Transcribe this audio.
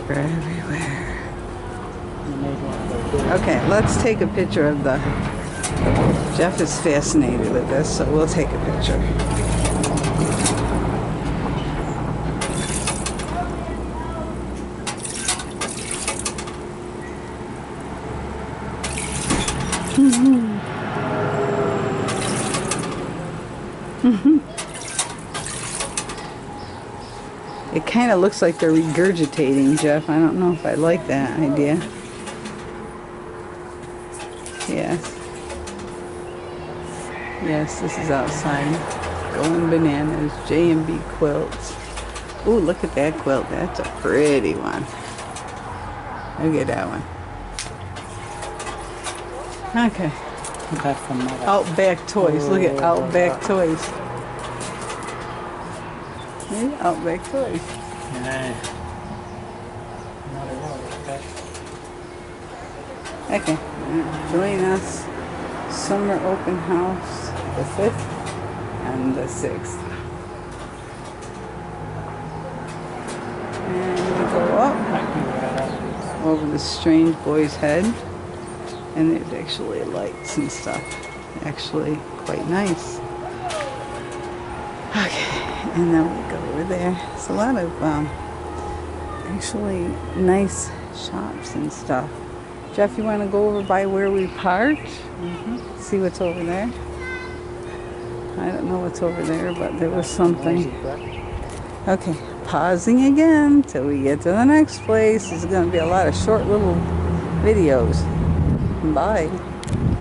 They're everywhere. Okay, let's take a picture of the... Jeff is fascinated with this, so we'll take a picture. It kind of looks like they're regurgitating, Jeff. I don't know if I like that idea. Yes. Yes, this is outside. Going bananas. J&B quilts. Ooh, look at that quilt. That's a pretty one. Look at that one. Okay. Outback Toys. Look at Outback Toys. Maybe Outback Toys. Okay. Join us. Summer open house the 5th and the 6th. And we go up over the strange boy's head. And there's actually lights and stuff. Actually quite nice. Okay, and then we go over there. It's a lot of actually nice shops and stuff. Jeff, you want to go over by where we parked? See what's over there? I don't know what's over there, but there was something. Okay, pausing again till we get to the next place. There's going to be a lot of short little videos. Bye.